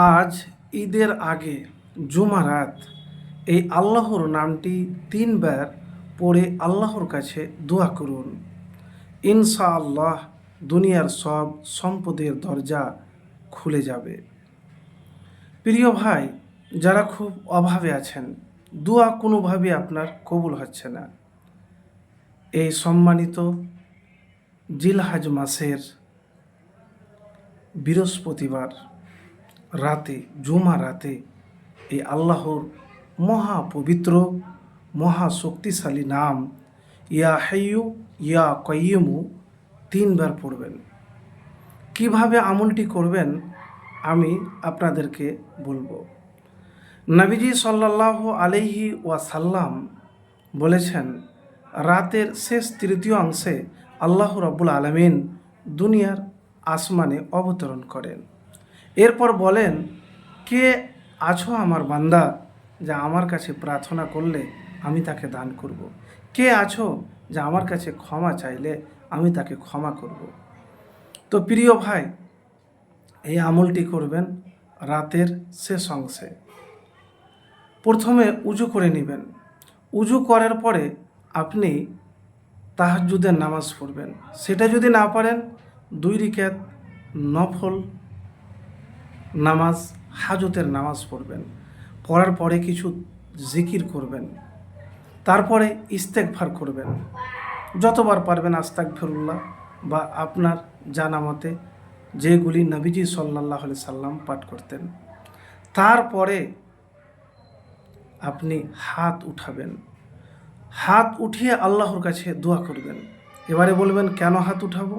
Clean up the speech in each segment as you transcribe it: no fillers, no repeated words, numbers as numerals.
আজ ঈদের আগে জুমারাত এই আল্লাহর নামটি 3 বার পড়ে আল্লাহর কাছে দোয়া করুন। ইনশাআল্লাহ দুনিয়ার সব সম্পদের দরজা খুলে যাবে। প্রিয় ভাই, যারা খুব অভাবে আছেন, দোয়া কোনোভাবে আপনার কবুল হচ্ছে না, এই সম্মানিত জিলহজ মাসের বৃহস্পতিবার রাতে, জুমা রাতে এই আল্লাহর মহা পবিত্র মহা শক্তিশালী নাম ইয়া হাইয়ু ইয়া কাইয়ুমু 3 বার পড়বেন। কিভাবে আমলটি করবেন আমি আপনাদেরকে বলবো। নবীজি সাল্লাল্লাহু আলাইহি ওয়াসাল্লাম বলেছেন, রাতের শেষ তৃতীয় অংশে আল্লাহ রাব্বুল আলামিন দুনিয়ার আসমানে অবতরণ করেন। এরপর বলেন, কে আছো আমার বান্দা, যা আমার কাছে প্রার্থনা করলে আমি তাকে দান করব। কে আছো যা আমার কাছে ক্ষমা চাইলে আমি তাকে ক্ষমা করব। তো প্রিয় ভাই, এই আমলটি করবেন রাতের শেষ অংশে। প্রথমে উজু করে নেবেন। উজু করার পরে আপনি তাহাজ্জুদের নামাজ পড়বেন। সেটা যদি না পারেন 2 রাকাত নফল নামাজ, হাজতের নামাজ পড়বেন। পড়ার পরে কিছু জিকির করবেন, তারপরে ইস্তেগফার করবেন। যতবার পারবেন আস্তাগফিরুল্লাহ বা আপনার জানা মতে যেগুলি নবীজি সাল্লাল্লাহু আলাইহি সাল্লাম পাঠ করতেন। তারপরে আপনি হাত উঠাবেন। হাত উঠিয়ে আল্লাহর কাছে দোয়া করবেন। এবারে বলবেন, কেন হাত উঠাবো?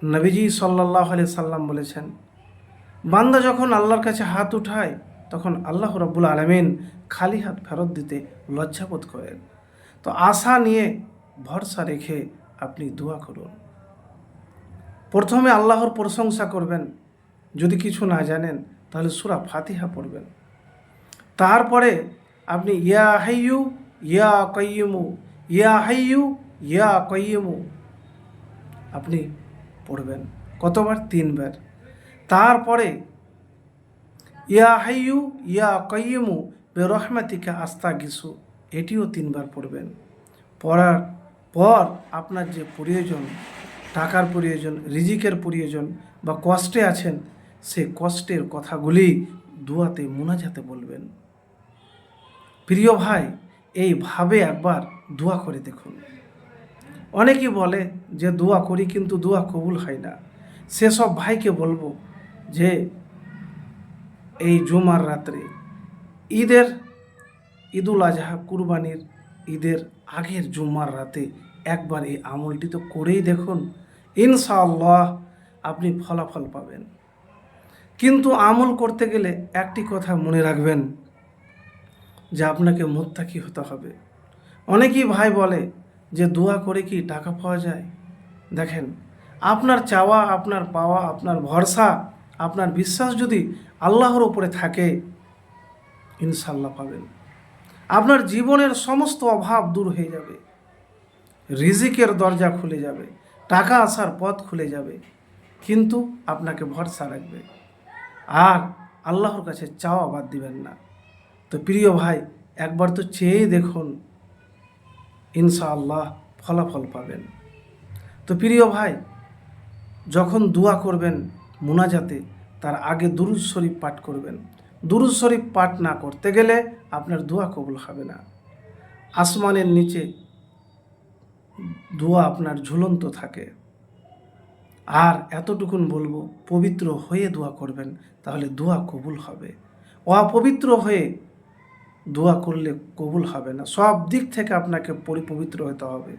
নবীজি সাল্লাল্লাহু আলাইহি সাল্লাম বলেছেন, বান্দা যখন আল্লাহর কাছে হাত উঠায় তখন আল্লাহ রাব্বুল আলামিন খালি হাত ফেরত দিতে লজ্জাবোধ করেন। তো আশা নিয়ে ভরসা রেখে আপনি দোয়া করুন। প্রথমে আল্লাহর প্রশংসা করবেন। যদি কিছু না জানেন তাহলে সূরা ফাতিহা পড়বেন। তারপরে আপনি ইয়া হাইয়ু ইয়া কাইয়ুমু ইয়া হাইয়ু ইয়া কাইয়ুমু আপনি পড়বেন। কতবার? 3 বার। তারপরে ইয়া হাইয়ু ইয়া কাইয়ুমু বিরহমাতিকা আস্তাগিসু, এটিও 3 বার পড়বেন। পড়ার পর আপনার যে প্রয়োজন, টাকার প্রয়োজন, রিজিকের প্রয়োজন বা কষ্টে আছেন, সে কষ্টের কথাগুলি দোয়াতে মুনাজাতে বলবেন। প্রিয় ভাই, এইভাবে একবার দোয়া করে দেখুন। অনেকেই বলে যে দোয়া করি কিন্তু দোয়া কবুল হয় না। সেসব ভাইকে বলবো যে এই জুমার রাত্রে ঈদুল আজহা কুরবানির ঈদের আগের জুমার রাতে একবার এই আমলটি তো করেই দেখুন। ইনশাআল্লাহ আপনি ফলাফল পাবেন। কিন্তু আমল করতে গেলে একটি কথা মনে রাখবেন যে আপনাকে মুত্তাকি হতে হবে। অনেকেই ভাই বলে যে দোয়া করে কি টাকা পাওয়া যায়? দেখেন, আপনার চাওয়া, আপনার পাওয়া, আপনার ভরসা, আপনার বিশ্বাস যদি আল্লাহর উপরে থাকে, ইনশাআল্লাহ পাবেন। আপনার জীবনের সমস্ত অভাব দূর হয়ে যাবে, রিজিকের দরজা খুলে যাবে, টাকা আসার পথ খুলে যাবে। কিন্তু আপনাকে ভরসা রাখবে আর আল্লাহর কাছে চাওয়া বাদ দিবেন না। তো প্রিয় ভাই, একবার তো চেয়ে দেখুন, ইনশাআল্লাহ ফলাফল পাবেন। তো প্রিয় ভাই, যখন দোয়া করবেন মুনাজাতে, তার আগে দুরূদ শরীফ পাঠ করবেন। দুরূদ শরীফ পাঠ না করতে গেলে আপনার দোয়া কবুল হবে না। আসমানের নিচে দোয়া আপনার ঝুলন্ত থাকে। আর এতটুকুন বলবো, পবিত্র হয়ে দোয়া করবেন, তাহলে দোয়া কবুল হবে। অপবিত্র হয়ে দোয়া করলে কবুল হবে না। সব দিক থেকে আপনাকে পরিপবিত্র হতে হবে।